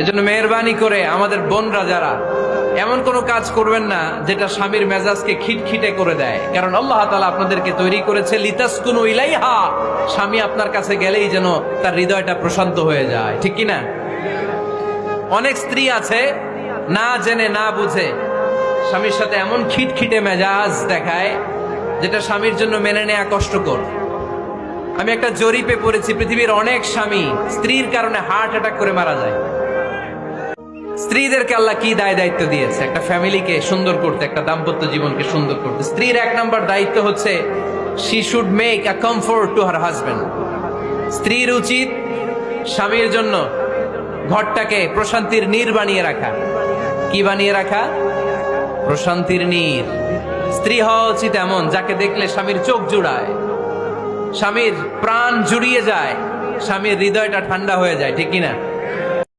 এজন্য মেহরবানি করে আমাদের বোনরা যারা এমন কোনো কাজ করবেন না যেটা স্বামীর মেজাজকে খিটখিটে করে দেয়, কারণ আল্লাহ তাআলা আপনাদেরকে তৈরি করেছে লিতাসকুনু ইলাইহা, স্বামী আপনার কাছে গেলেই যেন তার হৃদয়টা প্রশান্ত হয়ে যায়, ঠিক কি না? অনেক স্ত্রী আছে না জেনে না বুঝে স্বামীর সাথে এমন খিটখিটে মেজাজ দেখায় যেটা স্বামীর জন্য মেনে নেওয়া কষ্টকর। আমি একটা জরিপে পড়েছি, পৃথিবীর অনেক স্বামী স্ত্রীর কারণে হার্ট অ্যাটাক করে মারা যায়। স্ত্রীদেরকে আল্লাহ কি দায়িত্ব দিয়েছে? একটা ফ্যামিলিকে সুন্দর করতে, একটা দাম্পত্য জীবনকে সুন্দর করতে। স্ত্রীর 1 নম্বর দায়িত্ব হচ্ছে she should make a comfort to her husband. স্ত্রীর উচিত স্বামীর জন্য ঘরটাকে প্রশান্তির নীর বানিয়ে রাখা। কি বানিয়ে রাখা? প্রশান্তির নীর। স্ত্রী হওয়া উচিত এমন যাকে দেখলে স্বামীর চোখ জুড়ায়, স্বামীর প্রাণ জুড়িয়ে যায়, স্বামীর হৃদয়টা ঠান্ডা হয়ে যায়, ঠিক কিনা?